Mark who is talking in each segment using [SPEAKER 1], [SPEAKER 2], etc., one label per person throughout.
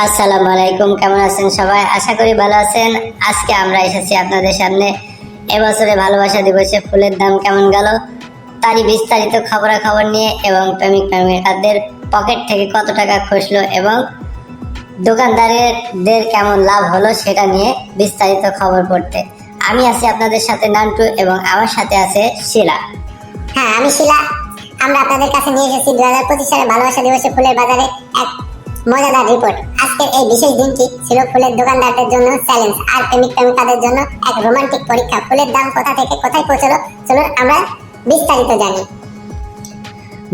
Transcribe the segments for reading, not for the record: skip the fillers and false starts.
[SPEAKER 1] আসসালামু আলাইকুম, কেমন আছেন সবাই? আশা করি ভালো আছেন। আজকে আমরা এসেছি আপনাদের সামনে এবছরে ভালোবাসা দিবসে ফুলের দাম কেমন গেল তারই বিস্তারিত খবরাখবর নিয়ে এবং প্রেমিকাদের পকেট থেকে কত টাকা খসলো এবং দোকানদারদের কেমন লাভ হলো সেটা নিয়ে বিস্তারিত খবর পড়তে আমি আছি আপনাদের সাথে নান্টু এবং আমার সাথে আছে শিলা।
[SPEAKER 2] হ্যাঁ, আমি শিলা। আমরা আপনাদের কাছে নিয়ে এসেছি 2025 সালে ভালোবাসা দিবসে ফুলের বাজারে এক মজাদার রিপোর্ট। আজকের এই বিশেষ দিনটি ছিল ফুলের দোকানদারদের জন্য চ্যালেঞ্জ আর প্রেমিকাদের জন্য এক রোমান্টিক পরীক্ষা। ফুলের দাম কোথা থেকে কোথায় পৌঁছলো চলুন আমরা বিস্তারিত জানি।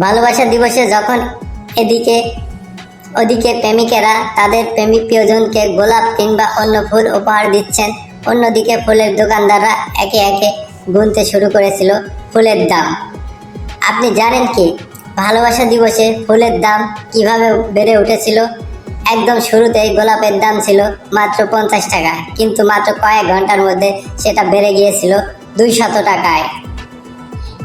[SPEAKER 1] ভালোবাসা দিবসে যখন ওদিকে প্রেমিকেরা তাদের প্রেমিক প্রিয়জনকে গোলাপ কিংবা অন্য ফুল উপহার দিচ্ছেন, অন্যদিকে ফুলের দোকানদাররা একে একে গুনতে শুরু করেছিল ফুলের দাম। আপনি জানেন কি ভালোবাসা দিবসে ফুলের দাম কিভাবে বেড়ে উঠেছিল? একদম শুরুতেই গোলাপের দাম ছিল মাত্র 50 টাকা, কিন্তু মাত্র কয়েক ঘন্টার মধ্যে সেটা বেড়ে গিয়েছিল 200 টাকায়।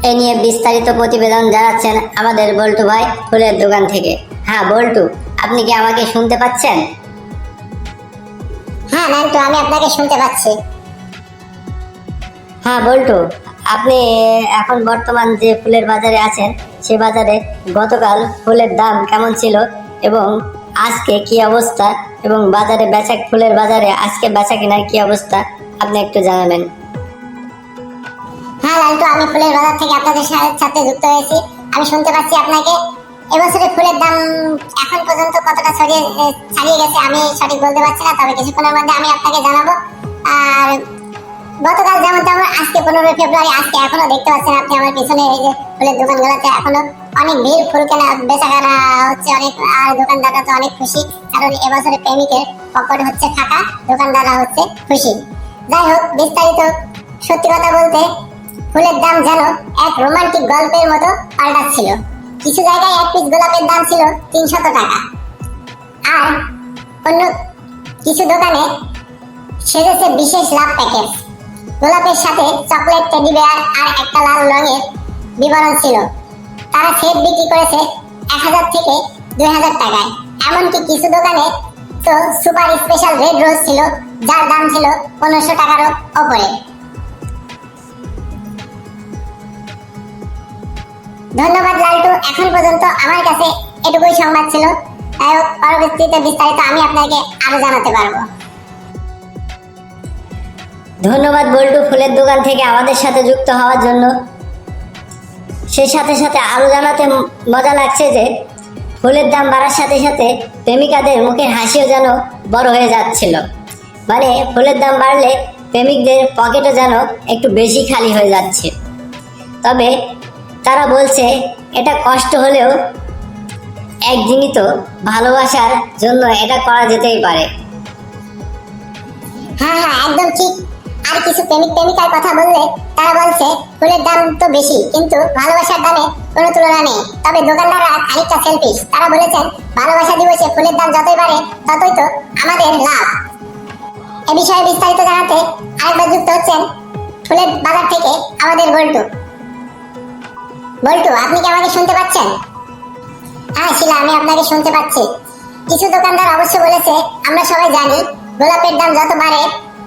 [SPEAKER 1] এ নিয়ে বিস্তারিত প্রতিবেদন জানাচ্ছেন আমাদের বল্টু ভাই ফুলের দোকান থেকে। হ্যাঁ বল্টু, আপনি কি আমাকে শুনতে পাচ্ছেন?
[SPEAKER 2] হ্যাঁ নান্টু, আমি আপনাকে শুনতে পাচ্ছি।
[SPEAKER 1] হ্যাঁ বল্টু, আপনি এখন বর্তমান যে ফুলের বাজারে আছেন সে বাজারে গতকাল ফুলের দাম কেমন ছিল এবং আজকে কি অবস্থা, এবং বাজারে ফুলের বাজারে আজকে বেচা কেনার কি অবস্থা আপনি একটু জানাবেন।
[SPEAKER 2] হ্যাঁ নান্টু, আমি ফুলের বাজার থেকে আপনাদের সাথে যুক্ত হয়েছি। আমি শুনতে পাচ্ছি আপনাকে। এবছরে ফুলের দাম এখন পর্যন্ত কতটা ছাড়িয়ে গেছে আমি সঠিক বলতে পারছি না, তবে কিছুক্ষণের মধ্যে আমি আপনাকে জানাবো। আর গতকাল যেমন তেমন আজকে 15 ফেব্রুয়ারি, আজকে এখনো দেখতে পাচ্ছেন আপনি আমার পিছনে এই যে ফুলের দোকানগুলোতে এখনো অনেক ভিড়, ফুল কেনা বেচা কেনা হচ্ছে অনেক। আর দোকানদাররা তো অনেক খুশি, কারণ এবছরে প্রেমিকের পকেট হচ্ছে ফাঁকা, দোকানদাররা হচ্ছে খুশি। যাই হোক, বিস্তারিত সত্যি কথা বলতে ফুলের দাম যেন এক রোমান্টিক গল্পের মতো পাল্টাচ্ছিল। কিছু জায়গায় এক পিস গোলাপের দাম ছিল 300 টাকা, আর অন্য কিছু দোকানে সেজেছে বিশেষ লাভ প্যাকেজ। গোলাপের সাথে চকলেট, টেডি বেয়ার আর একটা লাল রঙের বিবরণ ছিল। তারা সেট বিক্রি করেছে 1000 থেকে 2000 টাকায়। এমনকি কিছু দোকানে তো সুপার স্পেশাল রেড রোজ ছিল, যার দাম ছিল 1500 টাকারও ওপরে। ধন্যবাদ লালটু, এখন পর্যন্ত আমার কাছে এটুকুই সংবাদ ছিল। তাই হোক, পরবর্তীতে বিস্তারিত আমি আপনাকে আরো জানাতে পারবো।
[SPEAKER 1] ধন্যবাদ বল্টু ফুলের দোকান থেকে আমাদের সাথে যুক্ত হওয়ার জন্য। সেই সাথে সাথে আরও জানাতে মজা লাগছে যে ফুলের দাম বাড়ার সাথে সাথে প্রেমিকাদের মুখের হাসিও যেন বড় হয়ে যাচ্ছিল। মানে ফুলের দাম বাড়লে প্রেমিকদের পকেটও যেন একটু বেশি খালি হয়ে যাচ্ছে। তবে তারা বলছে এটা কষ্ট হলেও একদিনই তো ভালোবাসার জন্য এটা করা যেতেই পারে।
[SPEAKER 2] হ্যাঁ হ্যাঁ, একদম ঠিক। আর কিছু প্রেমিকার কথা বললে তারা বলছে ফুলের দাম তো বেশি, কিন্তু ভালোবাসার দামে কোনো তুলনা নেই। তবে দোকানদাররা খানিকটা সেলফিশ। তারা বলেছেন ভালোবাসা দিবসে ফুলের দাম যতই বাড়ে ততই তো আমাদের লাভ। এ বিষয়ে বিস্তারিত জানাতে আরেকবার যুক্ত হচ্ছেন ফুলের বাজার থেকে আমাদের বল্টু। আপনি কি আমাকে শুনতে পাচ্ছেন? হ্যাঁ শিলা, আমি আপনাকে শুনতে পাচ্ছি। কিছু দোকানদার অবশ্য বলেছে আমরা সবাই জানি গোলাপের দাম যত বাড়ে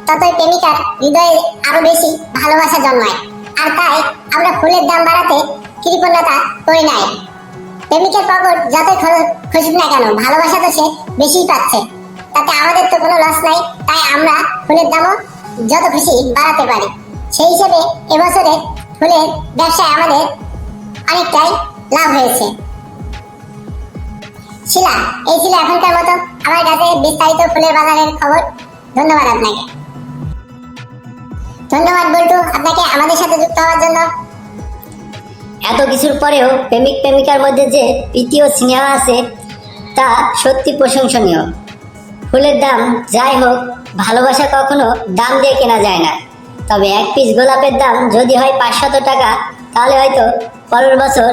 [SPEAKER 2] ততই প্রেমিকার হৃদয়ে আরো বেশি ভালোবাসা জন্মায়, আর তাই আমরা ফুলের দাম বাড়াতে কৃপণতা করি নাই। প্রেমিকের পকেট যতই খুশি না কেন, ভালোবাসা তো সে বেশিই পাচ্ছে, তাতে আমাদের তো কোনো লস নাই। তাই আমরা ফুলের দামও যত খুশি বাড়াতে পারি। সেই হিসেবে এবছরে ফুলের ব্যবসায় আমাদের অনেকটাই লাভ হয়েছে। শিলা, এই ছিল এখনকার মতো আমার কাছে বিস্তারিত ফুলের বাজারের খবর। ধন্যবাদ আপনাকে। ধন্যবাদ বল্টু, আপনাকে আমাদের সাথে যুক্ত হওয়ার জন্য।
[SPEAKER 1] এত কিছুর পরেও প্রেমিকার মধ্যে যে প্রীতি ও স্নেহ আছে তা সত্যি প্রশংসনীয়। ফুলের দাম যাই হোক, ভালোবাসা কখনো দাম দিয়ে কেনা যায় না। তবে এক পিস গোলাপের দাম যদি হয় 500 টাকা, তাহলে হয়তো পরের বছর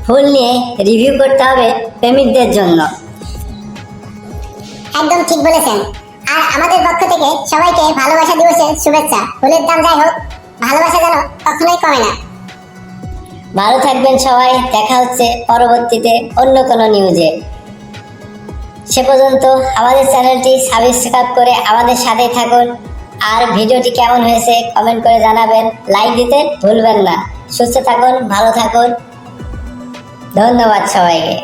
[SPEAKER 1] ফুল নিয়ে রিভিউ করতে হবে প্রেমিকদের জন্য।
[SPEAKER 2] একদম ঠিক বলেছেন। আর আমাদের পক্ষ থেকে সবাইকে ভালোবাসা দিবসের শুভেচ্ছা। ফুলের দাম যাই হোক, ভালোবাসা যেন কখনোই কমে না।
[SPEAKER 1] ভালো থাকবেন সবাই, দেখা হচ্ছে পরবর্তীতে অন্য কোনো নিউজে। সে পর্যন্ত আমাদের চ্যানেলটি সাবস্ক্রাইব করে আমাদের সাথেই থাকুন। আর ভিডিওটি কেমন হয়েছে কমেন্ট করে জানাবেন, লাইক দিতে ভুলবেন না। সুস্থ থাকুন, ভালো থাকুন, ধন্যবাদ সবাইকে।